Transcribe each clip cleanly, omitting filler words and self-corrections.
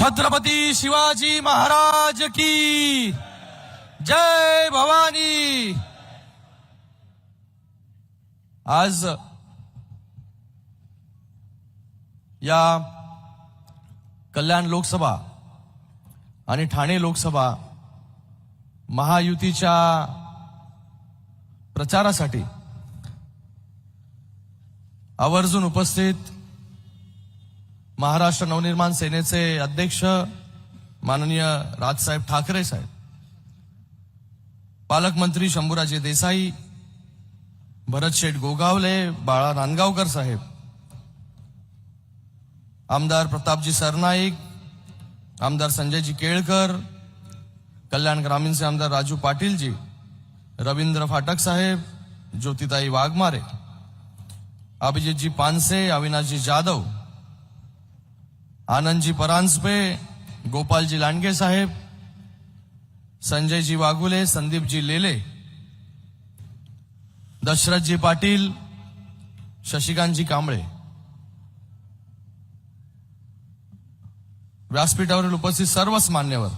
छत्रपती शिवाजी महाराज की जय भवानी। आज या कल्याण लोकसभा आणि ठाणे लोकसभा महायुतीच्या प्रचारासाठी आवर्जून उपस्थित महाराष्ट्र नवनिर्माण सेनेचे अध्यक्ष माननीय राजसाहेब ठाकरे साहेब, पालकमंत्री शंभूराजे देसाई, भरतशेठ गोगावले, बाळा नांदगावकर साहेब, आमदार प्रतापजी सरनाईक, आमदार संजयजी केळकर, कल्याण ग्रामीणचे आमदार राजू पाटीलजी, रवींद्र फाटक साहेब, ज्योतिताई वाघमारे, अभिजितजी पानसे, अविनाशजी जाधव, आनंदजी परांजपे, गोपालजी लांडगे साहेब, संजयजी वाघुले, संदीपजी लेले, दशरथजी पाटील, शशिकांतजी कांबळे, व्यासपीठावरील उपस्थित सर्वच मान्यवर,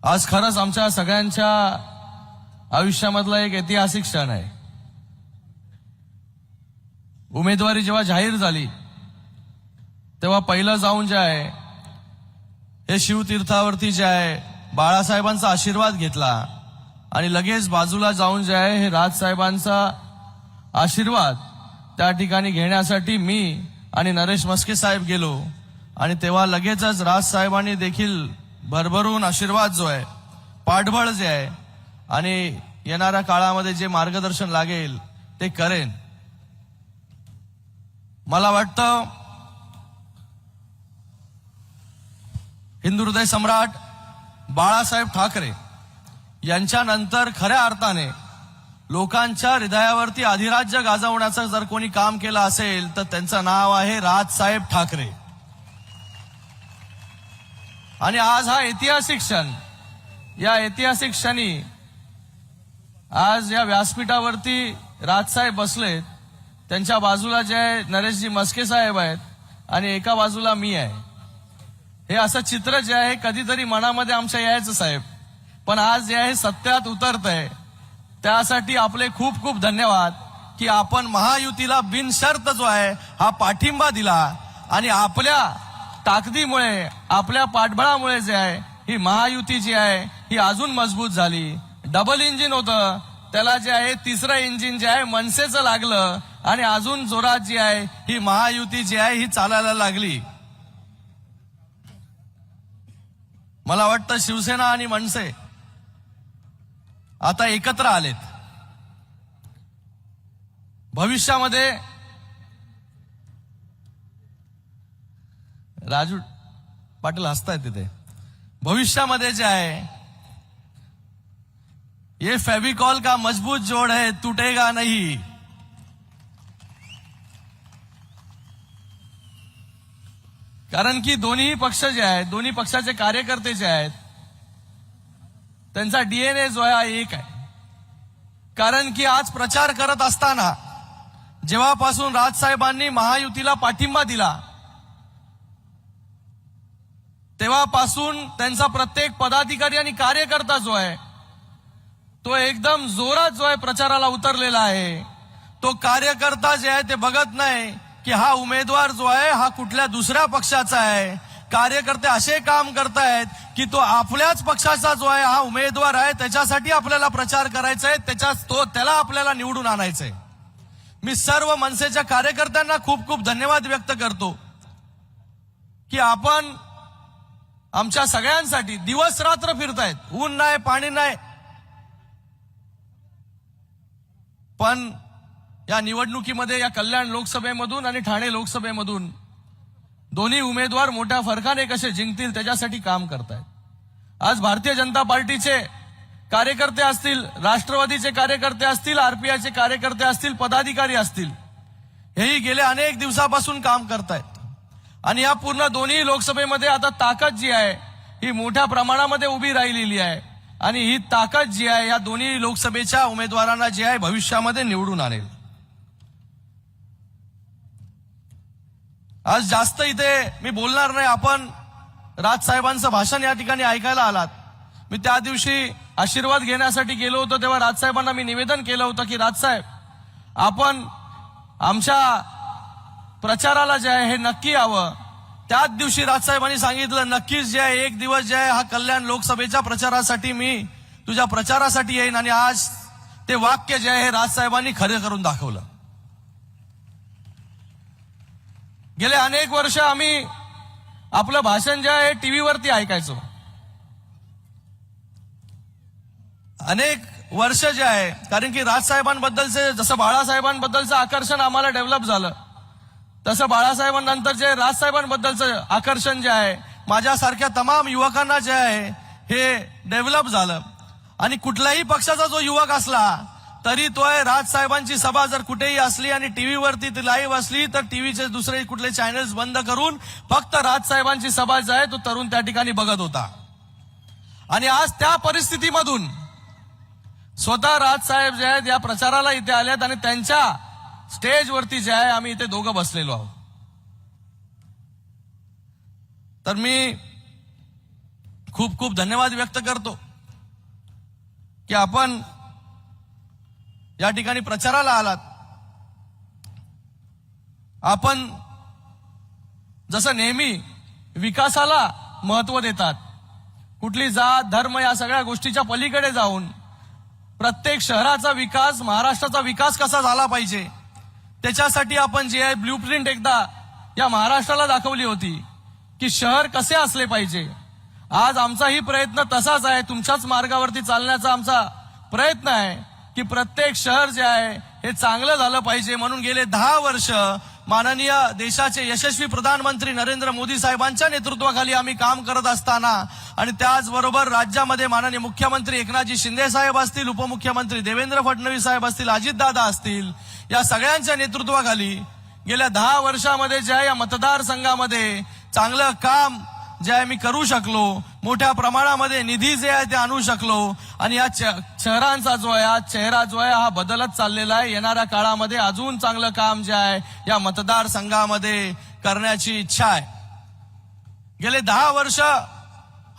आज खरंच आमच्या सगळ्यांच्या आयुष्यामधला एक ऐतिहासिक क्षण आहे। उमेदवारी जेव्हा जाहीर झाली तेव्हा पहिलं जाऊन जे आहे हे शिवतीर्थावरती जे आहे बाळासाहेबांचा आशीर्वाद घेतला आणि लगेच बाजूला जाऊन जे आहे हे राजसाहेबांचा आशीर्वाद त्या ठिकाणी घेण्यासाठी मी आणि नरेश मस्के साहेब गेलो आणि तेव्हा लगेचच राजसाहेबांनी देखील भरभरून आशीर्वाद जो आहे, पाठबळ जे आहे आणि येणाऱ्या काळामध्ये जे मार्गदर्शन लागेल ते करेन। मला वाटतं हिंदू हृदय सम्राट बाळासाहेब ठाकरे यांच्यानंतर खऱ्या अर्थाने लोकांच्या हृदयावरती अधिराज्य गाजवण्याचं जर कोणी काम केलं असेल तर त्यांचं नाव आहे राजसाहेब ठाकरे। आणि आज हा ऐतिहासिक क्षण, या ऐतिहासिक क्षणी आज या व्यासपीठावरती राजसाहेब बसलेत, त्यांच्या बाजूला जे आहे नरेशजी मस्के साहेब आहेत आणि एका बाजूला मी आहे। हे असं चित्र जे आहे कधीतरी मनामध्ये आमच्या यायचं साहेब, पण आज जे आहे सत्यात उतरतंय। त्यासाठी आपले खूप खूप धन्यवाद की आपण महायुतीला बिनशर्त जो आहे हा पाठिंबा दिला आणि आपल्या ताकदीमुळे, आपल्या पाठबळामुळे जे आहे ही महायुती जी आहे ही अजून मजबूत झाली। डबल इंजिन होतं, त्याला जे आहे तिसरं इंजिन जे आहे मनसेचं लागलं आणि अजून जोरात जी आहे ही महायुती जी आहे ही चालायला लागली। मला वाटतं शिवसेना आणि मनसे आता एकत्र आलेत। भविष्यामध्ये राजू पाटील हसतायत तिथे, भविष्यामध्ये जे आहे ये फेविकॉल का मजबूत जोड़ है, टूटेगा नहीं। कारण की दोन्ही पक्ष जे आहेत, दोन्ही पक्षाचे कार्यकर्ते जे आहेत त्यांचा डीएनए जो आहे हा एक आहे। कारण की आज प्रचार करत असताना जेव्हापासून राजसाहेबांनी महायुतीला पाठिंबा दिला तेव्हापासून त्यांचा प्रत्येक पदाधिकारी आणि कार्यकर्ता जो आहे तो एकदम जोरात जो आहे प्रचाराला उतरलेला आहे। तो कार्यकर्ता जे आहे ते बघत नाही की हा उमेदवार जो आहे हा कुठल्या दुसऱ्या पक्षाचा आहे। कार्यकर्ते असे काम करतायत की तो आपल्याच पक्षाचा जो आहे हा उमेदवार आहे, त्याच्यासाठी आपल्याला प्रचार करायचा आहे, त्याला आपल्याला निवडून आणायचंय। मी सर्व मनसेच्या कार्यकर्त्यांना खूप खूप धन्यवाद व्यक्त करतो की आपण आमच्या सगळ्यांसाठी दिवस रात्र फिरतायत, ऊन नाही पाणी नाही, पण या निवडणुकीमध्ये या कल्याण लोकसभेमधून आणि ठाणे लोकसभेमधून दोन्ही उमेदवार मोठ्या फरकाने कसे जिंकतील त्याच्यासाठी काम करतायत। आज भारतीय जनता पार्टीचे कार्यकर्ते असतील, राष्ट्रवादीचे कार्यकर्ते असतील, आरपीआयचे कार्यकर्ते असतील, पदाधिकारी असतील, हेही गेल्या अनेक दिवसापासून काम करतायत आणि या पूर्ण दोन्ही लोकसभेमध्ये आता ताकद जी आहे ही मोठ्या प्रमाणामध्ये उभी राहिलेली आहे आणि ही ताकद जी आहे या दोन्ही लोकसभेच्या उमेदवारांना जी आहे भविष्यामध्ये निवडून आणेल। आज जास्त इथे मी बोलणार नाही. आपण राजसाहेबांचं भाषण या ठिकाणी ऐकायला आलात. मी त्या दिवशी आशीर्वाद घेण्यासाठी गेलो होतो तेव्हा राजसाहेबांना मी निवेदन केलं होतं की राजसाहेब, आपण आमच्या प्रचाराला जे आहे हे नक्की यावं. त्याच दिवशी राजसाहेबांनी सांगितलं नक्कीच जे आहे एक दिवस जे आहे हा कल्याण लोकसभेच्या प्रचारासाठी मी तुझ्या प्रचारासाठी येईन. आणि आज ते वाक्य जे आहे हे राजसाहेबांनी खरं करून दाखवलं. गेले अनेक वर्ष आम्ही आपलं भाषण जे आहे टीव्हीवरती ऐकायचो. अनेक वर्ष जे आहे, कारण की राजसाहेबांबद्दलचे जसं बाळासाहेबांबद्दलचं आकर्षण आम्हाला डेव्हलप झालं तसं बाळासाहेबांनंतर जे राजसाहेबांबद्दलचं आकर्षण जे आहे माझ्यासारख्या तमाम युवकांना जे आहे हे डेव्हलप झालं. आणि कुठल्याही पक्षाचा जो युवक असला तरी तो राजसाहेबांची सभा जर कुठेही असली आणि टीव्हीवरती ती लाईव्ह असली तर टीव्हीचे दुसरे कुठले चॅनल्स बंद करून फक्त राजसाहेबांची सभा जी आहे तो तरुण त्या ठिकाणी बघत होता. आणि आज त्या परिस्थितीमधून स्वतः राजसाहेब जे आहेत या प्रचाराला इथे आलेत आणि त्यांच्या स्टेजवरती जे आहे आम्ही इथे दोघं बसलेलो आहोत. तर मी खूप खूप धन्यवाद व्यक्त करतो की आपण या ठिकाणी प्रचाराला आलात. आपण जसं नेहमी विकासाला महत्व देतात, कुठली जात धर्म या सगळ्या गोष्टीच्या पलीकडे जाऊन प्रत्येक शहराचा विकास, महाराष्ट्राचा विकास कसा झाला पाहिजे त्याच्यासाठी आपण जे आहे ब्ल्यूप्रिंट एकदा या महाराष्ट्राला दाखवली होती की शहर कसे असले पाहिजे. आज आमचाही प्रयत्न तसाच आहे, तुमच्याच मार्गावरती चालण्याचा आमचा प्रयत्न आहे की प्रत्येक शहर जे आहे हे चांगलं झालं पाहिजे. म्हणून गेले 10 वर्ष माननीय देशाचे यशस्वी प्रधानमंत्री नरेंद्र मोदी साहेबांच्या नेतृत्वाखाली आम्ही काम करत असताना आणि त्याचबरोबर राज्यामध्ये माननीय मुख्यमंत्री एकनाथजी शिंदे साहेब असतील, उपमुख्यमंत्री देवेंद्र फडणवीस साहेब असतील, अजितदादा असतील, या सगळ्यांच्या नेतृत्वाखाली गेल्या 10 वर्षामध्ये जे आहे या मतदारसंघामध्ये चांगलं काम जे आहे मी करू शकलो. मोठ्या प्रमाणामध्ये निधी जे आहे ते आणू शकलो. आणि या शहरांचा जो आहे हा चेहरा जो आहे हा बदलत चाललेला आहे. येणाऱ्या काळामध्ये अजून चांगलं काम जे आहे या मतदारसंघामध्ये करण्याची इच्छा आहे. गेले 10 वर्ष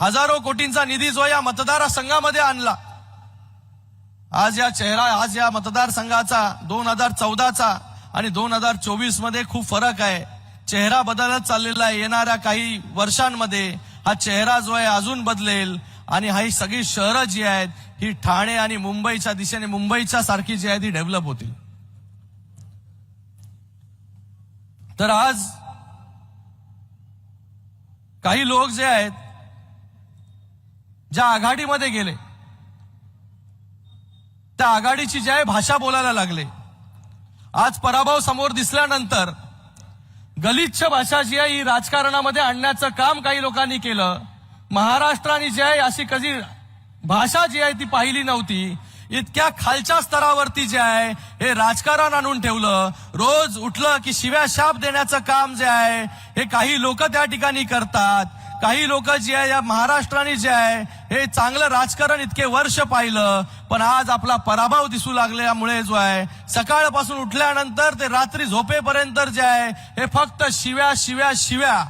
हजारो कोटींचा निधी जो या मतदारसंघामध्ये आणला. आज या मतदारसंघाचा 2014चा आणि 2024 मध्ये खूप फरक आहे. चेहरा बदलत चाललेला आहे. येणाऱ्या काही वर्षांमध्ये हा चेहरा जो आहे अजून बदलेल आणि ही सगळी शहरं जी आहेत ही ठाणे आणि मुंबईच्या दिशेने मुंबईच्या सारखी जी आहे ती डेव्हलप होतील. तर आज काही लोक जे आहेत ज्या आघाडीमध्ये गेले त्या आघाडीची जी आहे भाषा बोलायला लागले. आज पराभव समोर दिसल्यानंतर गलिच्छ भाषा जी आहे ही राजकारणामध्ये आणण्याचं काम काही लोकांनी केलं. महाराष्ट्राने जी आहे अशी कधी भाषा जी आहे ती पाहिली नव्हती. इतक्या खालच्या स्तरावरती जे आहे हे राजकारण आणून ठेवलं. रोज उठलं की शिव्या शाप देण्याचं काम जे आहे हे काही लोक त्या ठिकाणी करतात. काही लोक जे आहे या महाराष्ट्राने जे आहे हे चांगलं राजकारण इतके वर्ष पाहिलं, पण आज आपला पराभव दिसू लागल्यामुळे जो आहे सकाळपासून उठल्यानंतर ते रात्री झोपेपर्यंत जे आहे हे फक्त शिव्या शिव्या शिव्या.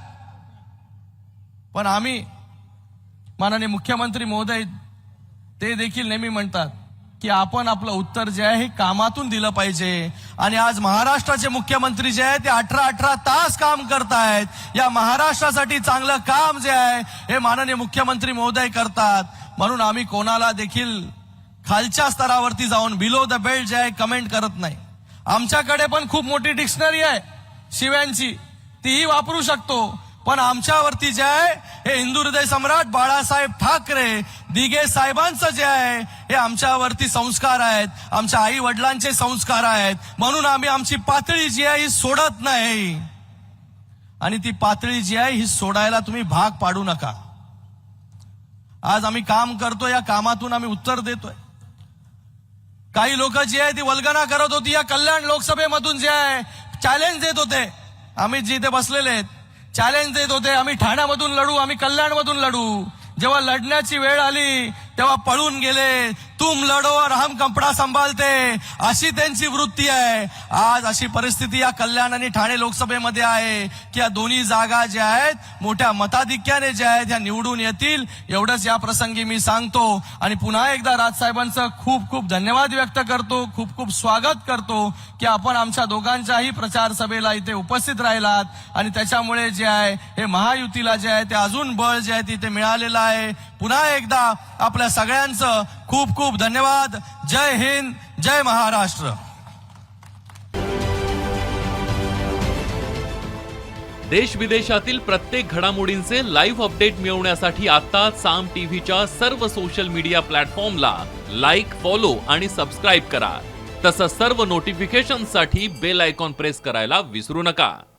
पण आम्ही माननीय मुख्यमंत्री महोदय ते देखील नेहमी म्हणतात की आपण आपलं उत्तर जे आहे हे कामातून दिलं पाहिजे. आणि आज महाराष्ट्राचे मुख्यमंत्री जे आहे ते 18 तास काम करतायत. या महाराष्ट्रासाठी चांगलं काम जे आहे हे माननीय मुख्यमंत्री महोदय करतात. म्हणून आम्ही कोणाला देखील खालच्या स्तरावरती जाऊन बिलो द बेल्ट जे आहे कमेंट करत नाही. आमच्याकडे पण खूप मोठी डिक्शनरी आहे शिव्यांची, तीही वापरू शकतो. पण आमच्यावरती जे आहे हे हिंदू हृदय सम्राट बाळासाहेब ठाकरे दिघे साहेबांचं जे आहे हे आमच्यावरती संस्कार आहेत, आमच्या आई वडिलांचे संस्कार आहेत. म्हणून आम्ही आमची पातळी जी आहे ही सोडत नाही. आणि ती पातळी जी आहे ही सोडायला तुम्ही भाग पाडू नका. आज आम्ही काम करतोय, या कामातून आम्ही उत्तर देतोय. काही लोक जी आहे ती वल्गना करत होती या कल्याण लोकसभेमधून जे आहे चॅलेंज देत होते. आम्ही जिथे बसलेले आहेत चॅलेंज देत होते, आम्ही ठाण्यामधून लढू, आम्ही कल्याणमधून लढू. जेव्हा लढण्याची वेळ आली तेव्हा पळून गेले. तुम लढो और हम कपडा संभालते, अशी त्यांची वृत्ती आहे. आज अशी परिस्थिती या कल्याण आणि ठाणे लोकसभेमध्ये आहे की या दोन्ही जागा ज्या आहेत मोठ्या मताधिक्याने ज्या आहेत ह्या निवडून येतील, एवढंच या प्रसंगी मी सांगतो. आणि पुन्हा एकदा राजसाहेबांचं खूप खूप धन्यवाद व्यक्त करतो, खूप खूप स्वागत करतो की आपण आमच्या दोघांच्याही प्रचार सभेला इथे उपस्थित राहिलात. आणि त्याच्यामुळे जे आहे हे महायुतीला जे आहे ते अजून बळ जे आहे तिथे मिळालेलं आहे. पुन्हा एकदा आपल्या सगळ्यांचं खूप खूप धन्यवाद. जय हिंद, जय महाराष्ट्र. देश विदेशातील प्रत्येक घडामोडींचे लाईव्ह अपडेट मिळवण्यासाठी आता साम टीव्हीच्या सर्व सोशल मीडिया प्लॅटफॉर्मला लाईक, फॉलो आणि सबस्क्राईब करा. तसंच सर्व नोटिफिकेशनसाठी बेल आयकॉन प्रेस करायला विसरू नका.